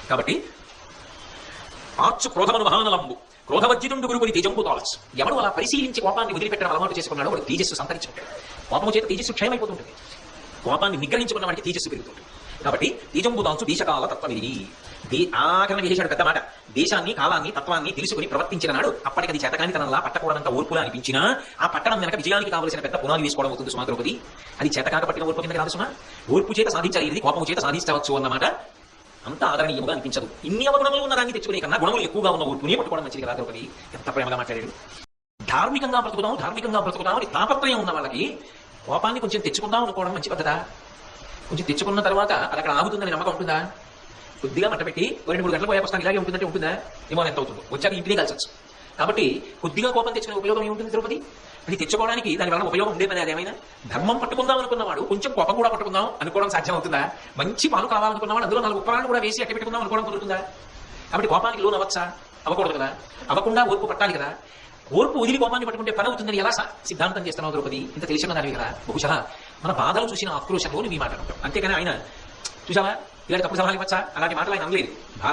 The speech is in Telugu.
కాబట్టి ఆచ్చు క్రోధమును మహానలంబు క్రోధవర్జితుండు గురుకుని తేజంపు తాళచ్చు. ఎవడు అలా పరిశీలించి కోపాన్ని వదిలిపెట్టడం అలవాటు చేసుకున్నాడో వాడు తేజస్సు సంతరించుకుంటాడు. కోపము చేత తేజస్సు క్షయమైపోతుంటుంది. కోపాన్ని నిగ్రహించుకున్న వాడికి తేజస్సు పెరుగుతుంటుంది. కాబట్టి తేజంపు దాల్చు దేశకాల తత్వమిది. ఆకరణ విశేషాడు పెద్ద మాట. దేశాన్ని, కాలాన్ని, తత్వాన్ని తెలుసుకుని ప్రవర్తించిన నాడు అప్పటికి అది చేతకాని తనలా పట్టకూడనంత ఓర్పులా అనిపించినా ఆ పట్టడం వెనక విజయానికి కావలసిన పెద్ద పునాది వేసుకోవడం అవుతుంది సుమా ద్రౌపది. అది చేతకాక పట్టిన ఓర్పు కింద కాదు సుమా. ఓర్పు చేత సాధించాలి, ఇది కోపము చేత సాధించవచ్చు అన్నమాట అంత ఆదరణీయముగా అనిపించదు. ఇన్ని అవగుణములు ఉన్న దాన్ని తెచ్చుకునే కన్నా గుణములు ఎక్కువగా ఉన్న ఓర్పునే పట్టుకోవడం మంచిది కదా ద్రౌపది. ఎంత ప్రేమగా మాట్లాడాడు. ధార్మికంగా బ్రతుకుదాం అని తాపత్రయం ఉన్న వాళ్ళకి కోపాన్ని కొంచెం తెచ్చుకుందాం అనుకోవడం మంచి పద్ధత. కొంచెం తెచ్చుకున్న తర్వాత అది అక్కడ ఆగుతుందని నమ్మకం ఉంటుందా? కొద్దిగా మంట పెట్టి 2-3 గంటల పోయే వస్తాను ఇలాగే ఉంటుందంటే ఉంటుందా? ఏమో ఎంత అవుతుందో వచ్చాక ఇంటినే కలిసొచ్చు. కాబట్టి కొద్దిగా కోపం తెచ్చుకునే ఉపయోగం ఏముంటుంది ద్రౌపది? అది తెచ్చుకోవడానికి దానివల్ల ఉపయోగం ఉండే పని అదేమైనా? ధర్మం పట్టుకుందాం అనుకున్నవాడు కొంచెం కోపం కూడా పట్టుకుందాం అనుకోవడం సాధ్యం అవుతుందా? మంచి పాలు కావాలనుకున్నవాడు అందులో 4 ఉప్పరాలు కూడా వేసి అట్టి పెట్టుకుందాం అనుకోవడం కుదురుతుందా? కాబట్టి కోపానికి లోన్ అవ్వచ్చా? అవ్వకూడదు కదా. అవ్వకుండా ఓర్పు పట్టాలి కదా. ఓర్పు వదిలి కోపాన్ని పట్టుకుంటే పని అవుతుందని ఎలా సిద్ధాంతం చేస్తున్నావు ద్రౌపది? ఇంత తెలిసిన దానివి కదా. బహుశా మన బాధలు చూసిన ఆక్రోశంలో నీ మాట అంటాం. అంతేకాని ఆయన చూసావా ఇలాంటి తప్పుడు సలహాలు ఇవ్వచ్చా? అలాంటి మాటలు ఆయన అనలేదు.